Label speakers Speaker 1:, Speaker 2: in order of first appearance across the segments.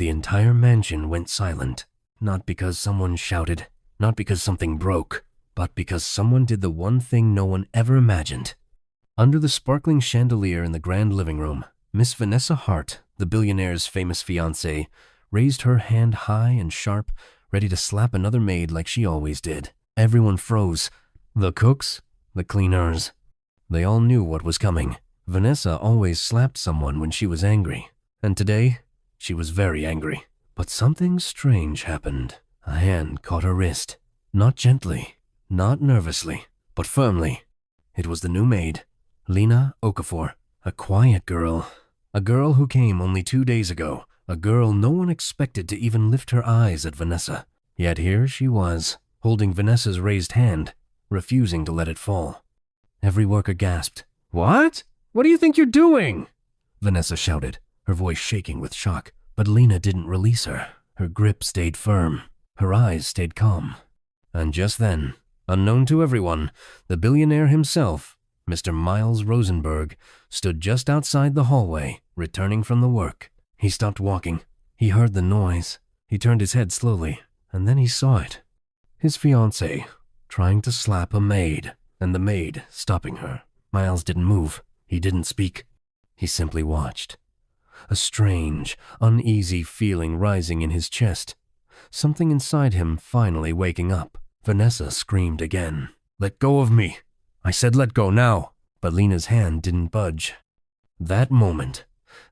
Speaker 1: the entire mansion went silent. Not because someone shouted, not because something broke, but because someone did the one thing no one ever imagined. Under the sparkling chandelier in the grand living room, Miss Vanessa Hart, the billionaire's famous fiancée, raised her hand high and sharp, ready to slap another maid like she always did. Everyone froze. The cooks, the cleaners. They all knew what was coming. Vanessa always slapped someone when she was angry, and today she was very angry. But something strange happened. A hand caught her wrist. Not gently, not nervously, but firmly. It was the new maid, Lena Okafor, a quiet girl. A girl who came only 2 days ago. A girl no one expected to even lift her eyes at Vanessa. Yet here she was, holding Vanessa's raised hand, refusing to let it fall. Every worker gasped. "What? What do you think you're doing?" Vanessa shouted, her voice shaking with shock. But Lena didn't release her. Her grip stayed firm. Her eyes stayed calm. And just then, unknown to everyone, the billionaire himself, Mr. Miles Rosenberg, stood just outside the hallway, returning from the work. He stopped walking. He heard the noise. He turned his head slowly, and then he saw it. His fiancée, trying to slap a maid, and the maid stopping her. Miles didn't move. He didn't speak. He simply watched. A strange, uneasy feeling rising in his chest. Something inside him finally waking up. Vanessa screamed again. "Let go of me! I said let go now!" But Lena's hand didn't budge. That moment,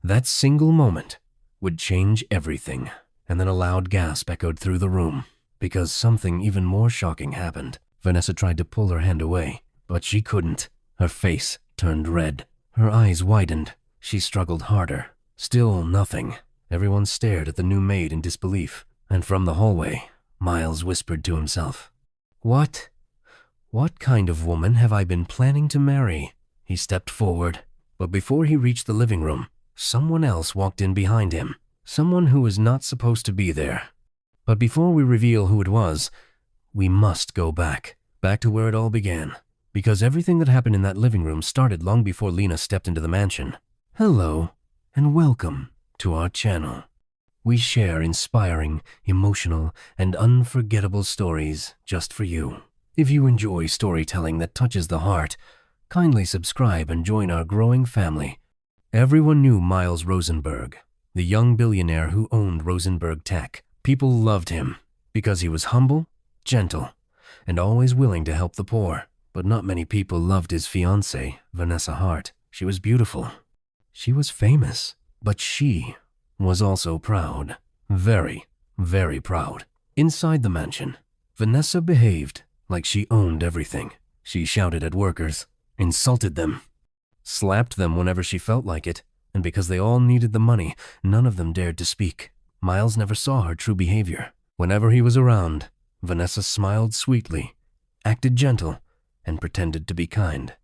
Speaker 1: that single moment, would change everything. And then a loud gasp echoed through the room, because something even more shocking happened. Vanessa tried to pull her hand away, but she couldn't. Her face turned red. Her eyes widened. She struggled harder. Still nothing. Everyone stared at the new maid in disbelief, and from the hallway, Miles whispered to himself, What kind of woman have I been planning to marry?" He stepped forward, but before he reached the living room, someone else walked in behind him, someone who was not supposed to be there. But before we reveal who it was, we must go back to where it all began, because everything that happened in that living room started long before Lena stepped into the mansion. Hello, and welcome to our channel. We share inspiring, emotional, and unforgettable stories just for you. If you enjoy storytelling that touches the heart, kindly subscribe and join our growing family. Everyone knew Miles Rosenberg, the young billionaire who owned Rosenberg Tech. People loved him because he was humble, gentle, and always willing to help the poor. But not many people loved his fiancée, Vanessa Hart. She was beautiful. She was famous, but she was also proud. Very, very proud. Inside the mansion, Vanessa behaved like she owned everything. She shouted at workers, insulted them, slapped them whenever she felt like it, and because they all needed the money, none of them dared to speak. Miles never saw her true behavior. Whenever he was around, Vanessa smiled sweetly, acted gentle, and pretended to be kind.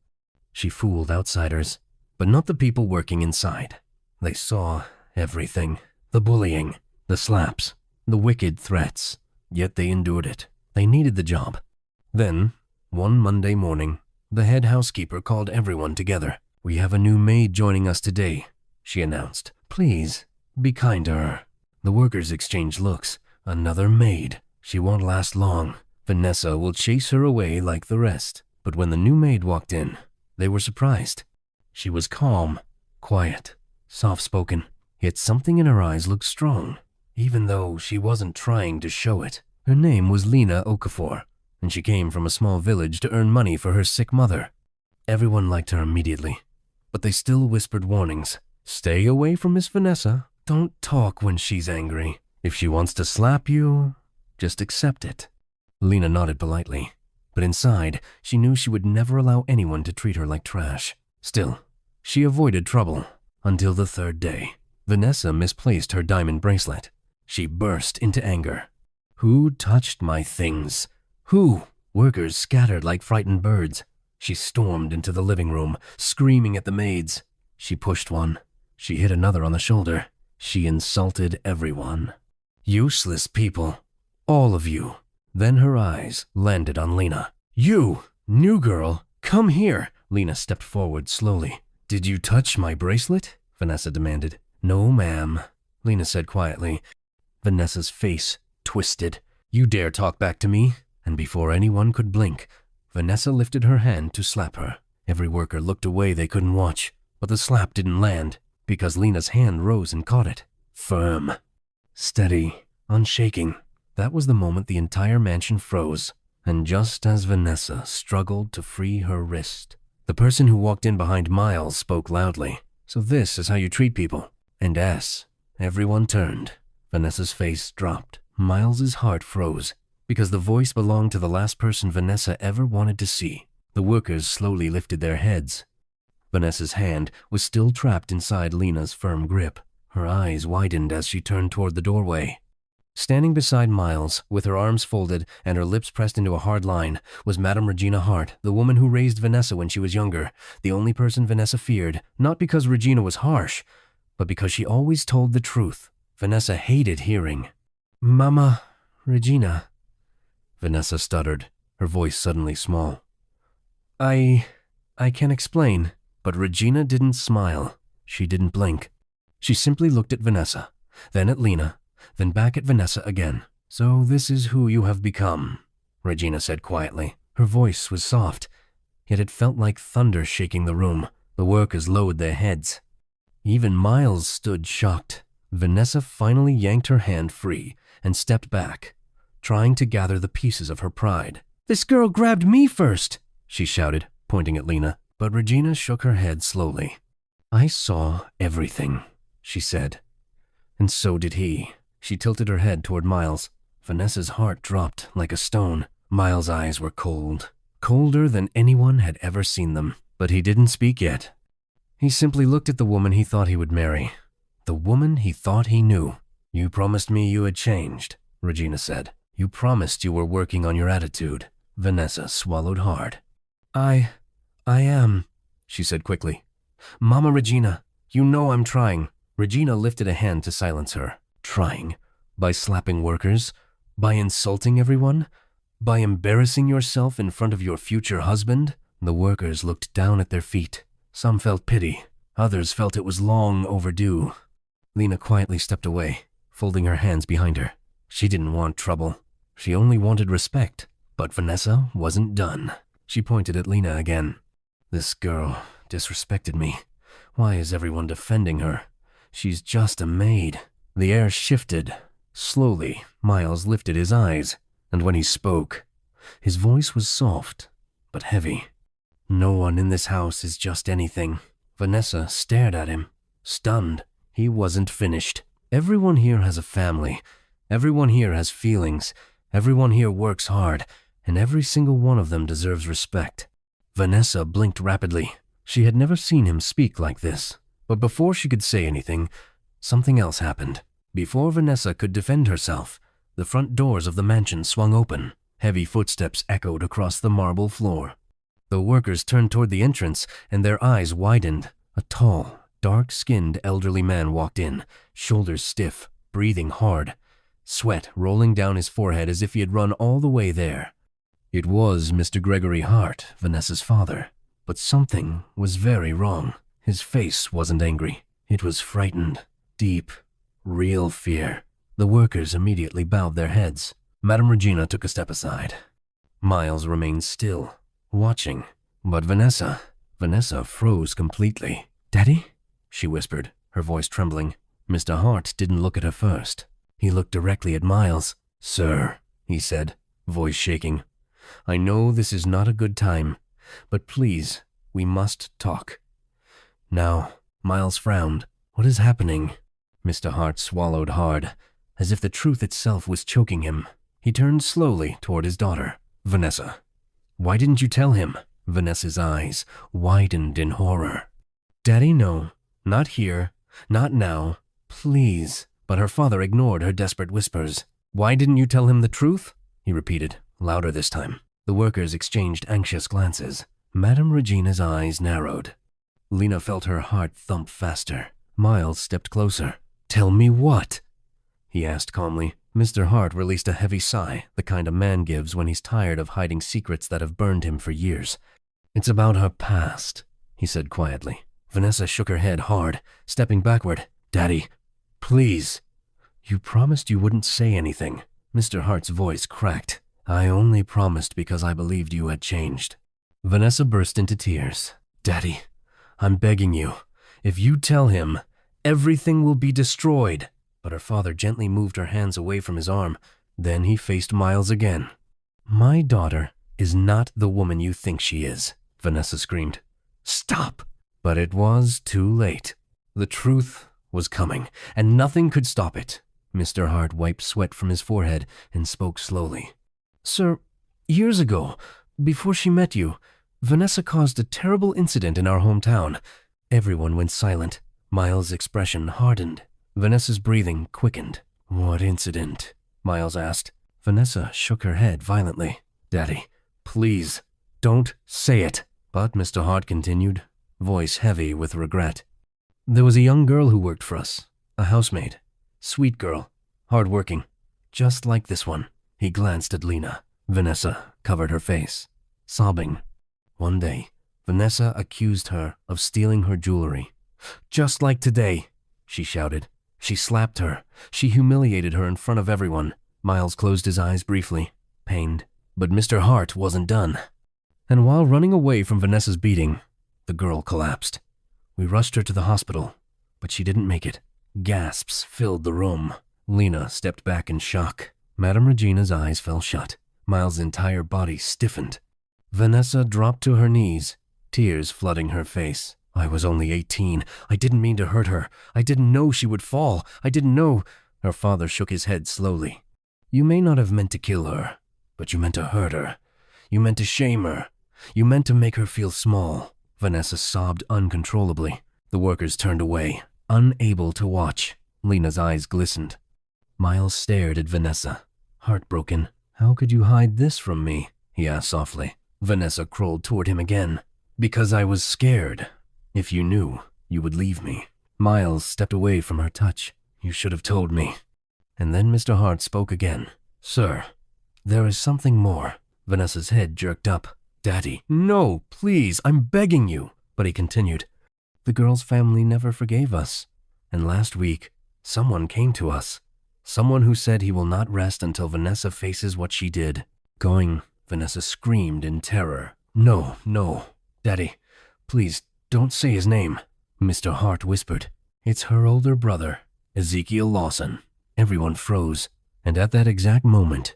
Speaker 1: She fooled outsiders, but not the people working inside. They saw everything. The bullying, the slaps, the wicked threats. Yet they endured it. They needed the job. Then, one Monday morning, the head housekeeper called everyone together. "We have a new maid joining us today," she announced. "Please, be kind to her." The workers exchanged looks. Another maid. She won't last long. Vanessa will chase her away like the rest. But when the new maid walked in, they were surprised. She was calm, quiet, soft-spoken, yet something in her eyes looked strong, even though she wasn't trying to show it. Her name was Lena Okafor, and she came from a small village to earn money for her sick mother. Everyone liked her immediately, but they still whispered warnings. "Stay away from Miss Vanessa. Don't talk when she's angry. If she wants to slap you, just accept it." Lena nodded politely, but inside, she knew she would never allow anyone to treat her like trash. Still, she avoided trouble until the third day. Vanessa misplaced her diamond bracelet. She burst into anger. "Who touched my things? Who?" Workers scattered like frightened birds. She stormed into the living room, screaming at the maids. She pushed one. She hit another on the shoulder. She insulted everyone. "Useless people. All of you." Then her eyes landed on Lena. "You, new girl, come here." Lena stepped forward slowly. "Did you touch my bracelet?" Vanessa demanded. "No, ma'am." Lena said quietly. Vanessa's face twisted. You dare talk back to me? And before anyone could blink, Vanessa lifted her hand to slap her. Every worker looked away, they couldn't watch. But the slap didn't land, because Lena's hand rose and caught it. Firm. Steady. Unshaking. That was the moment the entire mansion froze. And just as Vanessa struggled to free her wrist, the person who walked in behind Miles spoke loudly. So this is how you treat people. And as everyone turned, Vanessa's face dropped. Miles's heart froze, because the voice belonged to the last person Vanessa ever wanted to see. The workers slowly lifted their heads. Vanessa's hand was still trapped inside Lena's firm grip. Her eyes widened as she turned toward the doorway. Standing beside Miles, with her arms folded and her lips pressed into a hard line, was Madame Regina Hart, the woman who raised Vanessa when she was younger, the only person Vanessa feared, not because Regina was harsh, but because she always told the truth. Vanessa hated hearing. Mama, Regina, Vanessa stuttered, her voice suddenly small. I can explain. But Regina didn't smile. She didn't blink. She simply looked at Vanessa, then at Lena, then back at Vanessa again. So this is who you have become, Regina said quietly. Her voice was soft, yet it felt like thunder shaking the room. The workers lowered their heads. Even Miles stood shocked. Vanessa finally yanked her hand free and stepped back, trying to gather the pieces of her pride. This girl grabbed me first, she shouted, pointing at Lena. But Regina shook her head slowly. I saw everything, she said. And so did he. She tilted her head toward Miles. Vanessa's heart dropped like a stone. Miles' eyes were cold, colder than anyone had ever seen them. But he didn't speak yet. He simply looked at the woman he thought he would marry. The woman he thought he knew. You promised me you had changed, Regina said. You promised you were working on your attitude. Vanessa swallowed hard. I am, she said quickly. Mama Regina, you know I'm trying. Regina lifted a hand to silence her. Trying? By slapping workers? By insulting everyone? By embarrassing yourself in front of your future husband? The workers looked down at their feet. Some felt pity. Others felt it was long overdue. Lena quietly stepped away, folding her hands behind her. She didn't want trouble. She only wanted respect. But Vanessa wasn't done. She pointed at Lena again. This girl disrespected me. Why is everyone defending her? She's just a maid. The air shifted. Slowly, Miles lifted his eyes, and when he spoke, his voice was soft, but heavy. No one in this house is just anything. Vanessa stared at him, stunned. He wasn't finished. Everyone here has a family. Everyone here has feelings. Everyone here works hard, and every single one of them deserves respect. Vanessa blinked rapidly. She had never seen him speak like this. But before she could say anything, something else happened. Before Vanessa could defend herself, the front doors of the mansion swung open. Heavy footsteps echoed across the marble floor. The workers turned toward the entrance, and their eyes widened. A tall, dark-skinned elderly man walked in, shoulders stiff, breathing hard, sweat rolling down his forehead as if he had run all the way there. It was Mr. Gregory Hart, Vanessa's father, but something was very wrong. His face wasn't angry. It was frightened, deep, real fear. The workers immediately bowed their heads. Madame Regina took a step aside. Miles remained still, watching, but Vanessa froze completely. Daddy? She whispered, her voice trembling. Mr. Hart didn't look at her first. He looked directly at Miles. Sir, he said, voice shaking. I know this is not a good time, but please, we must talk. Now, Miles frowned. What is happening? Mr. Hart swallowed hard, as if the truth itself was choking him. He turned slowly toward his daughter. Vanessa, why didn't you tell him? Vanessa's eyes widened in horror. Daddy, no. Not here. Not now. Please. But her father ignored her desperate whispers. Why didn't you tell him the truth? He repeated, louder this time. The workers exchanged anxious glances. Madame Regina's eyes narrowed. Lena felt her heart thump faster. Miles stepped closer. Tell me what? He asked calmly. Mr. Hart released a heavy sigh, the kind a man gives when he's tired of hiding secrets that have burned him for years. It's about her past, he said quietly. Vanessa shook her head hard, stepping backward. Daddy, Please. You promised you wouldn't say anything. Mr. Hart's voice cracked. I only promised because I believed you had changed. Vanessa burst into tears. Daddy, I'm begging you. If you tell him, everything will be destroyed. But her father gently moved her hands away from his arm. Then he faced Miles again. My daughter is not the woman you think she is, Vanessa screamed. Stop! But it was too late. The truth was coming, and nothing could stop it. Mr. Hart wiped sweat from his forehead and spoke slowly. Sir, years ago, before she met you, Vanessa caused a terrible incident in our hometown. Everyone went silent. Miles' expression hardened. Vanessa's breathing quickened. What incident? Miles asked. Vanessa shook her head violently. Daddy, please, don't say it. But Mr. Hart continued, voice heavy with regret. There was a young girl who worked for us, a housemaid. Sweet girl, hard-working, just like this one. He glanced at Lena. Vanessa covered her face, sobbing. One day, Vanessa accused her of stealing her jewelry. Just like today, she shouted. She slapped her. She humiliated her in front of everyone. Miles closed his eyes briefly, pained. But Mr. Hart wasn't done. And while running away from Vanessa's beating, the girl collapsed. We rushed her to the hospital, but she didn't make it. Gasps filled the room. Lena stepped back in shock. Madame Regina's eyes fell shut. Miles' entire body stiffened. Vanessa dropped to her knees, tears flooding her face. I was only 18. I didn't mean to hurt her. I didn't know she would fall. I didn't know. Her father shook his head slowly. You may not have meant to kill her, but you meant to hurt her. You meant to shame her. You meant to make her feel small. Vanessa sobbed uncontrollably. The workers turned away, unable to watch. Lena's eyes glistened. Miles stared at Vanessa, heartbroken. How could you hide this from me? He asked softly. Vanessa crawled toward him again. Because I was scared. If you knew, you would leave me. Miles stepped away from her touch. You should have told me. And then Mr. Hart spoke again. Sir, there is something more. Vanessa's head jerked up. Daddy, no, please, I'm begging you. But he continued. The girl's family never forgave us. And last week, someone came to us. Someone who said he will not rest until Vanessa faces what she did. Going, Vanessa screamed in terror. No, no. Daddy, please, don't say his name. Mr. Hart whispered. It's her older brother, Ezekiel Lawson. Everyone froze, and at that exact moment,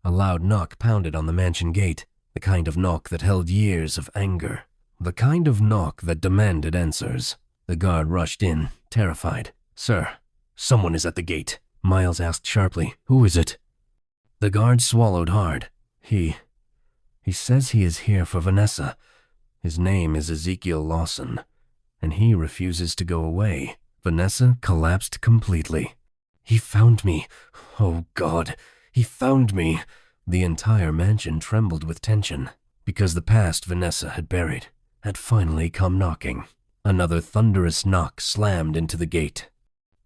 Speaker 1: a loud knock pounded on the mansion gate, the kind of knock that held years of anger, the kind of knock that demanded answers. The guard rushed in, terrified. Sir, someone is at the gate. Miles asked sharply. Who is it? The guard swallowed hard. He says he is here for Vanessa. His name is Ezekiel Lawson, and he refuses to go away. Vanessa collapsed completely. He found me. Oh, God, he found me. The entire mansion trembled with tension, because the past Vanessa had buried had finally come knocking. Another thunderous knock slammed into the gate.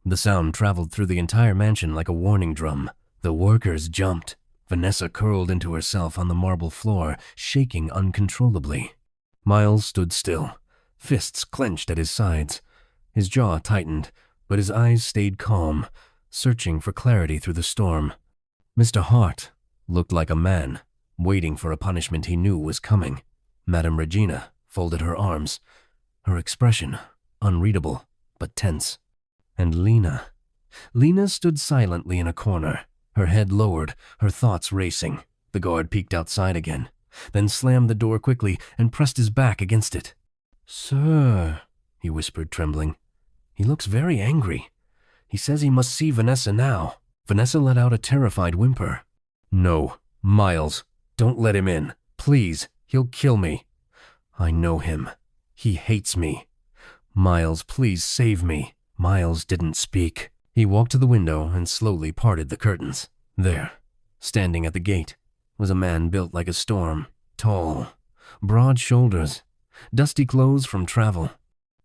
Speaker 1: The sound traveled through the entire mansion like a warning drum. The workers jumped. Vanessa curled into herself on the marble floor, shaking uncontrollably. Miles stood still, fists clenched at his sides. His jaw tightened, but his eyes stayed calm, searching for clarity through the storm. Mr. Hart looked like a man, waiting for a punishment he knew was coming. Madame Regina folded her arms, her expression unreadable but tense. And Lena stood silently in a corner, her head lowered, her thoughts racing. The guard peeked outside again, then slammed the door quickly and pressed his back against it. Sir, he whispered, trembling. He looks very angry. He says he must see Vanessa now. Vanessa let out a terrified whimper. No, Miles, don't let him in. Please, he'll kill me. I know him. He hates me. Miles, please save me. Miles didn't speak. He walked to the window and slowly parted the curtains. There, standing at the gate, was a man built like a storm, tall, broad shoulders, dusty clothes from travel.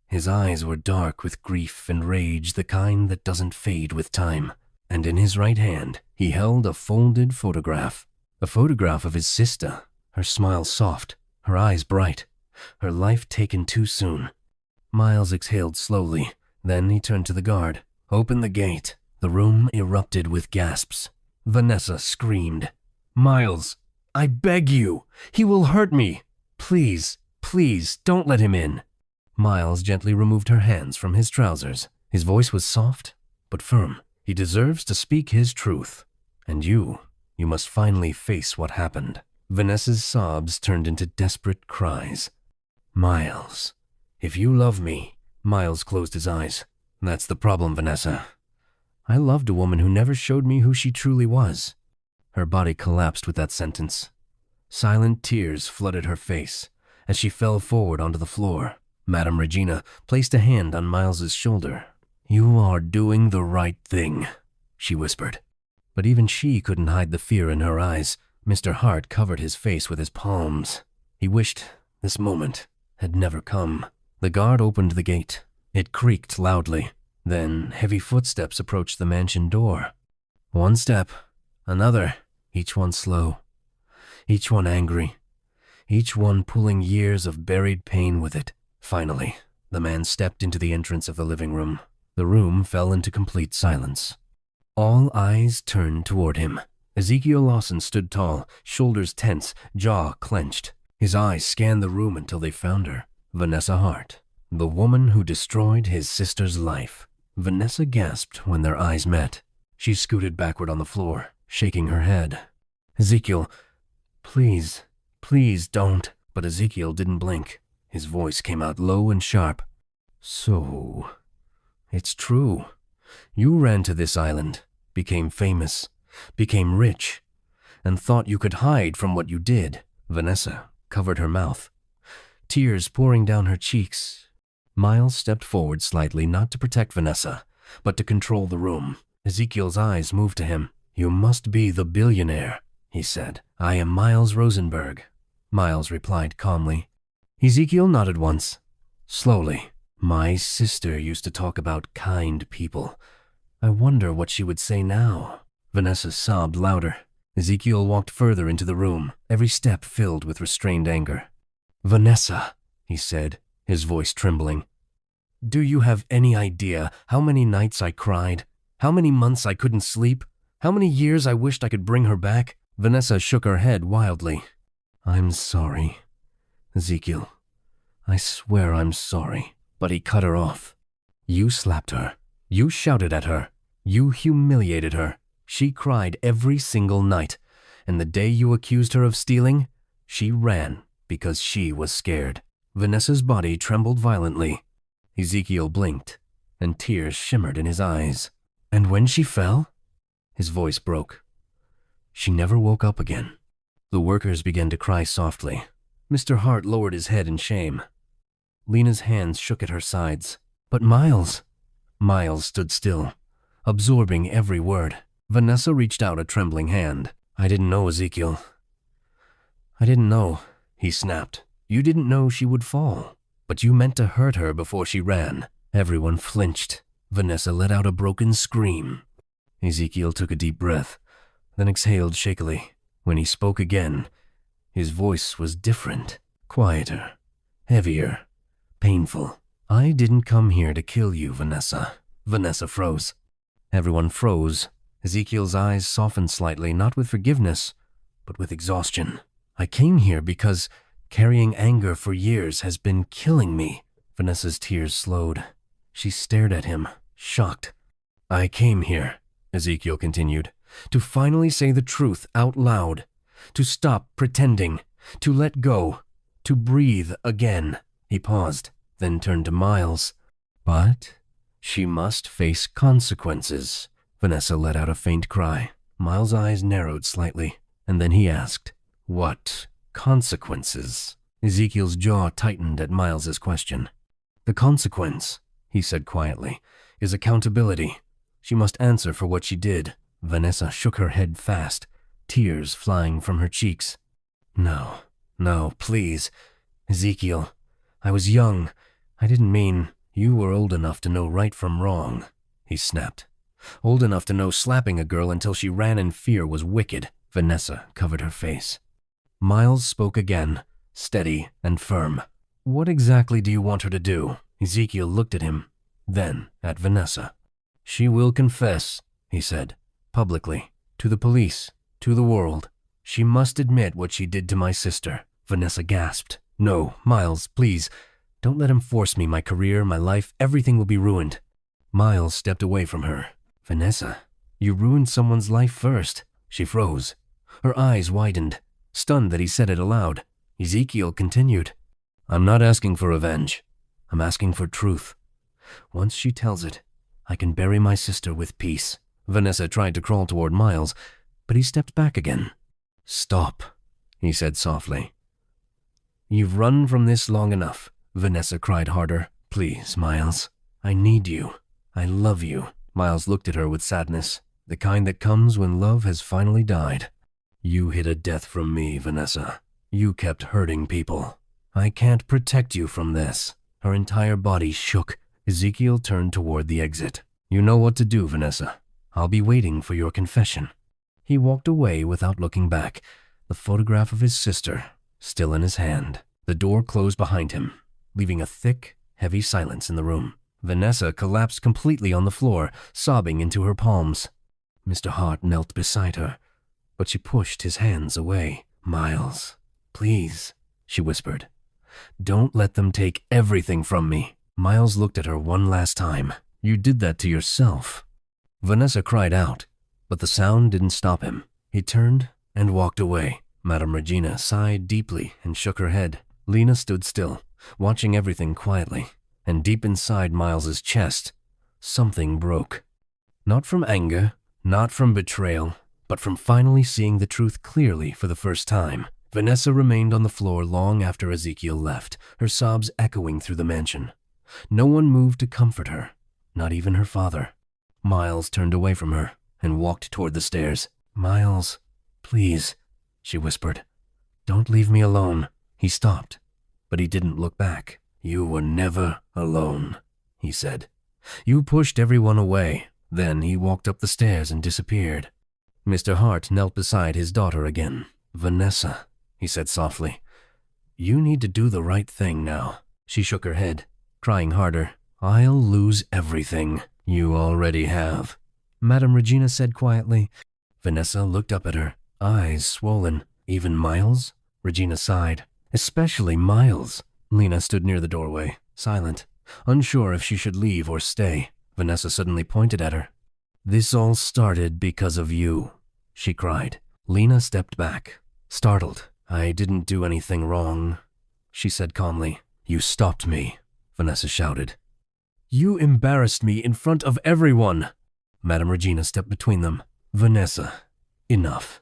Speaker 1: His eyes were dark with grief and rage, the kind that doesn't fade with time. And in his right hand, he held a folded photograph. A photograph of his sister, her smile soft, her eyes bright, her life taken too soon. Miles exhaled slowly. Then he turned to the guard. Open the gate. The room erupted with gasps. Vanessa screamed. Miles, I beg you. He will hurt me. Please, please, don't let him in. Miles gently removed her hands from his trousers. His voice was soft, but firm. He deserves to speak his truth. And you must finally face what happened. Vanessa's sobs turned into desperate cries. Miles, if you love me. Miles closed his eyes. That's the problem, Vanessa. I loved a woman who never showed me who she truly was. Her body collapsed with that sentence. Silent tears flooded her face as she fell forward onto the floor. Madame Regina placed a hand on Miles's shoulder. You are doing the right thing, she whispered. But even she couldn't hide the fear in her eyes. Mr. Hart covered his face with his palms. He wished this moment had never come. The guard opened the gate. It creaked loudly. Then heavy footsteps approached the mansion door. One step, another, each one slow, each one angry, each one pulling years of buried pain with it. Finally, the man stepped into the entrance of the living room. The room fell into complete silence. All eyes turned toward him. Ezekiel Lawson stood tall, shoulders tense, jaw clenched. His eyes scanned the room until they found her. Vanessa Hart, the woman who destroyed his sister's life. Vanessa gasped when their eyes met. She scooted backward on the floor, shaking her head. Ezekiel, please, please don't. But Ezekiel didn't blink. His voice came out low and sharp. So, it's true. You ran to this island, became famous, became rich, and thought you could hide from what you did. Vanessa covered her mouth, tears pouring down her cheeks. Miles stepped forward slightly, not to protect Vanessa, but to control the room. Ezekiel's eyes moved to him. You must be the billionaire, he said. I am Miles Rosenberg. Miles replied calmly. Ezekiel nodded once, slowly. My sister used to talk about kind people. I wonder what she would say now. Vanessa sobbed louder. Ezekiel walked further into the room, every step filled with restrained anger. Vanessa, he said, his voice trembling. Do you have any idea how many nights I cried? How many months I couldn't sleep? How many years I wished I could bring her back? Vanessa shook her head wildly. I'm sorry, Ezekiel. I swear I'm sorry. But he cut her off. You slapped her. You shouted at her. You humiliated her. She cried every single night. And the day you accused her of stealing, she ran because she was scared. Vanessa's body trembled violently. Ezekiel blinked, and tears shimmered in his eyes. And when she fell, his voice broke. She never woke up again. The workers began to cry softly. Mr. Hart lowered his head in shame. Lena's hands shook at her sides. But Miles stood still, absorbing every word. Vanessa reached out a trembling hand. I didn't know, Ezekiel. I didn't know, he snapped. You didn't know she would fall, but you meant to hurt her before she ran. Everyone flinched. Vanessa let out a broken scream. Ezekiel took a deep breath, then exhaled shakily. When he spoke again, his voice was different, quieter, heavier, painful. I didn't come here to kill you, Vanessa. Vanessa froze. Everyone froze. Ezekiel's eyes softened slightly, not with forgiveness, but with exhaustion. I came here because carrying anger for years has been killing me. Vanessa's tears slowed. She stared at him, shocked. I came here, Ezekiel continued, to finally say the truth out loud, to stop pretending, to let go, to breathe again. He paused, then turned to Miles. But she must face consequences. Vanessa let out a faint cry. Miles' eyes narrowed slightly, and then he asked, What consequences? Ezekiel's jaw tightened at Miles's question. The consequence, he said quietly, is accountability. She must answer for what she did. Vanessa shook her head fast, tears flying from her cheeks. No, please. Ezekiel, I was young. I didn't mean you were old enough to know right from wrong, he snapped. Old enough to know slapping a girl until she ran in fear was wicked. Vanessa covered her face. Miles spoke again, steady and firm. What exactly do you want her to do? Ezekiel looked at him, then at Vanessa. She will confess, he said, publicly, to the police, to the world. She must admit what she did to my sister. Vanessa gasped. No, Miles, please. Don't let him force me. My career, my life, everything will be ruined. Miles stepped away from her. Vanessa, you ruined someone's life first. She froze. Her eyes widened, stunned that he said it aloud. Ezekiel continued. I'm not asking for revenge. I'm asking for truth. Once she tells it, I can bury my sister with peace. Vanessa tried to crawl toward Miles, but he stepped back again. Stop, he said softly. You've run from this long enough. Vanessa cried harder. Please, Miles. I need you. I love you. Miles looked at her with sadness, the kind that comes when love has finally died. You hid a death from me, Vanessa. You kept hurting people. I can't protect you from this. Her entire body shook. Ezekiel turned toward the exit. You know what to do, Vanessa. I'll be waiting for your confession. He walked away without looking back, the photograph of his sister still in his hand. The door closed behind him, leaving a thick, heavy silence in the room. Vanessa collapsed completely on the floor, sobbing into her palms. Mr. Hart knelt beside her, but she pushed his hands away. Miles, please, she whispered. Don't let them take everything from me. Miles looked at her one last time. You did that to yourself. Vanessa cried out, but the sound didn't stop him. He turned and walked away. Madame Regina sighed deeply and shook her head. Lena stood still, watching everything quietly, and deep inside Miles's chest, something broke. Not from anger, not from betrayal, but from finally seeing the truth clearly for the first time. Vanessa remained on the floor long after Ezekiel left, her sobs echoing through the mansion. No one moved to comfort her, not even her father. Miles turned away from her and walked toward the stairs. Miles, please, she whispered. Don't leave me alone. He stopped, but he didn't look back. You were never alone, he said. You pushed everyone away. Then he walked up the stairs and disappeared. Mr. Hart knelt beside his daughter again. Vanessa, he said softly, you need to do the right thing now. She shook her head, crying harder. I'll lose everything. You already have. Madame Regina said quietly. Vanessa looked up at her, eyes swollen. Even Miles? Regina sighed. Especially Miles. Lena stood near the doorway, silent, unsure if she should leave or stay. Vanessa suddenly pointed at her. This all started because of you, she cried. Lena stepped back, startled. I didn't do anything wrong, she said calmly. You stopped me, Vanessa shouted. You embarrassed me in front of everyone. Madame Regina stepped between them. Vanessa, enough.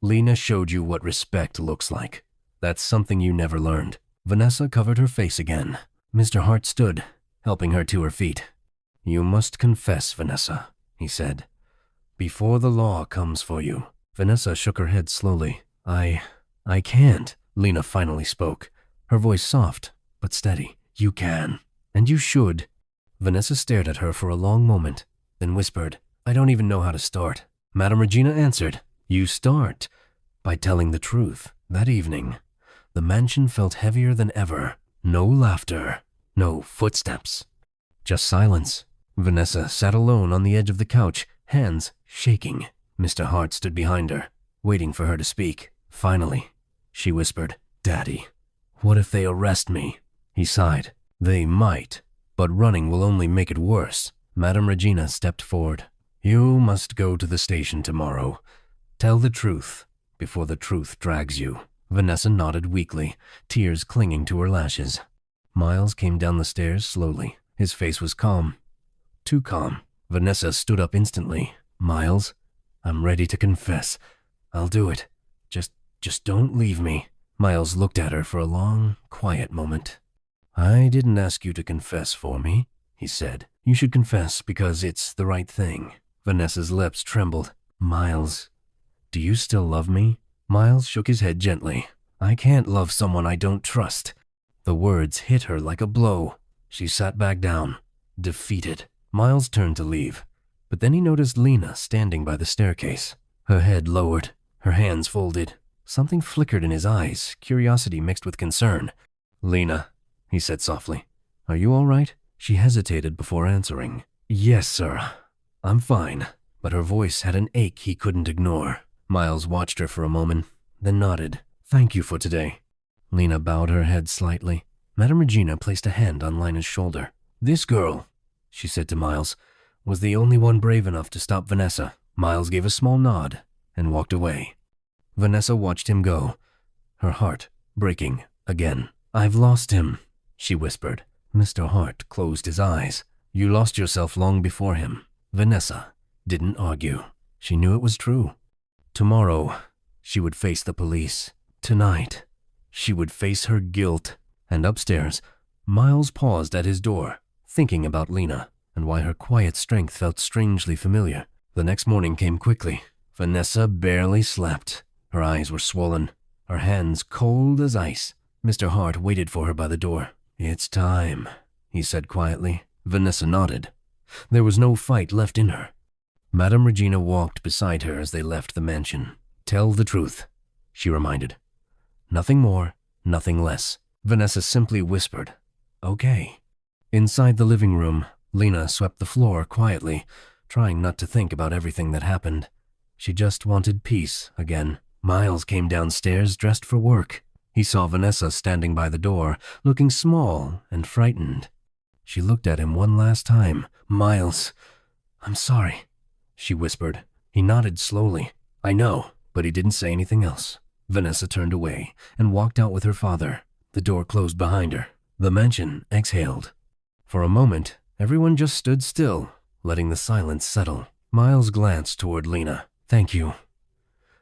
Speaker 1: Lena showed you what respect looks like. That's something you never learned. Vanessa covered her face again. Mr. Hart stood, helping her to her feet. You must confess, Vanessa, he said, before the law comes for you. Vanessa shook her head slowly. I can't, Lena finally spoke, her voice soft but steady. You can, and you should. Vanessa stared at her for a long moment, then whispered, I don't even know how to start. Madame Regina answered, You start by telling the truth. That evening, the mansion felt heavier than ever. No laughter, no footsteps, just silence. Vanessa sat alone on the edge of the couch, hands shaking. Mr. Hart stood behind her, waiting for her to speak. Finally, she whispered, Daddy, what if they arrest me? He sighed. They might, but running will only make it worse. Madame Regina stepped forward. You must go to the station tomorrow. Tell the truth before the truth drags you. Vanessa nodded weakly, tears clinging to her lashes. Miles came down the stairs slowly. His face was calm. Too calm. Vanessa stood up instantly. Miles, I'm ready to confess. I'll do it. Just don't leave me. Miles looked at her for a long, quiet moment. I didn't ask you to confess for me, he said. You should confess because it's the right thing. Vanessa's lips trembled. Miles, do you still love me? Miles shook his head gently. I can't love someone I don't trust. The words hit her like a blow. She sat back down, defeated. Miles turned to leave, but then he noticed Lena standing by the staircase. Her head lowered, her hands folded. Something flickered in his eyes, curiosity mixed with concern. Lena, he said softly, are you all right? She hesitated before answering. Yes, sir. I'm fine, but her voice had an ache he couldn't ignore. Miles watched her for a moment, then nodded. Thank you for today. Lena bowed her head slightly. Madame Regina placed a hand on Lena's shoulder. This girl, she said to Miles, was the only one brave enough to stop Vanessa. Miles gave a small nod and walked away. Vanessa watched him go, her heart breaking again. I've lost him, she whispered. Mr. Hart closed his eyes. You lost yourself long before him. Vanessa didn't argue. She knew it was true. Tomorrow, she would face the police. Tonight, she would face her guilt. And upstairs, Miles paused at his door, thinking about Lena and why her quiet strength felt strangely familiar. The next morning came quickly. Vanessa barely slept. Her eyes were swollen, her hands cold as ice. Mr. Hart waited for her by the door. It's time, he said quietly. Vanessa nodded. There was no fight left in her. Madame Regina walked beside her as they left the mansion. Tell the truth, she reminded. Nothing more, nothing less. Vanessa simply whispered, okay. Inside the living room, Lena swept the floor quietly, trying not to think about everything that happened. She just wanted peace again. Miles came downstairs dressed for work. He saw Vanessa standing by the door, looking small and frightened. She looked at him one last time. Miles, I'm sorry, she whispered. He nodded slowly. I know, but he didn't say anything else. Vanessa turned away and walked out with her father. The door closed behind her. The mansion exhaled. For a moment, everyone just stood still, letting the silence settle. Miles glanced toward Lena. Thank you,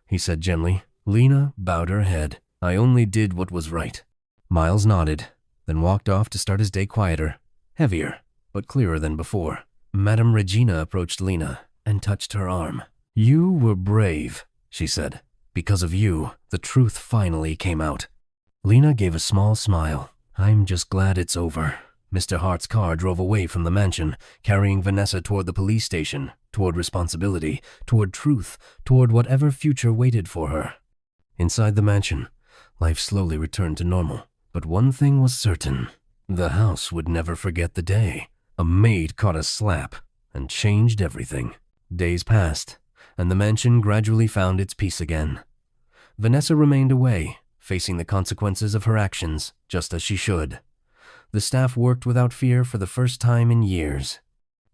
Speaker 1: he said gently. Lena bowed her head. I only did what was right. Miles nodded, then walked off to start his day quieter, heavier, but clearer than before. Madame Regina approached Lena and touched her arm. You were brave, she said. Because of you, the truth finally came out. Lena gave a small smile. I'm just glad it's over. Mr. Hart's car drove away from the mansion, carrying Vanessa toward the police station, toward responsibility, toward truth, toward whatever future waited for her. Inside the mansion, life slowly returned to normal. But one thing was certain. The house would never forget the day. A maid caught a slap and changed everything. Days passed, and the mansion gradually found its peace again. Vanessa remained away, facing the consequences of her actions, just as she should. The staff worked without fear for the first time in years.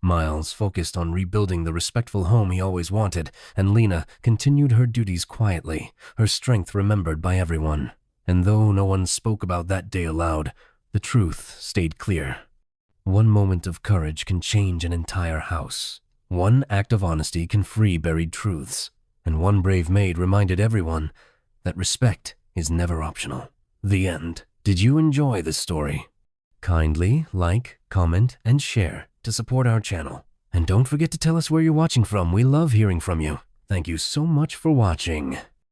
Speaker 1: Miles focused on rebuilding the respectful home he always wanted, and Lena continued her duties quietly, her strength remembered by everyone. And though no one spoke about that day aloud, the truth stayed clear. One moment of courage can change an entire house. One act of honesty can free buried truths. And one brave maid reminded everyone that respect is never optional. The end. Did you enjoy this story? Kindly like, comment, and share to support our channel. And don't forget to tell us where you're watching from. We love hearing from you. Thank you so much for watching.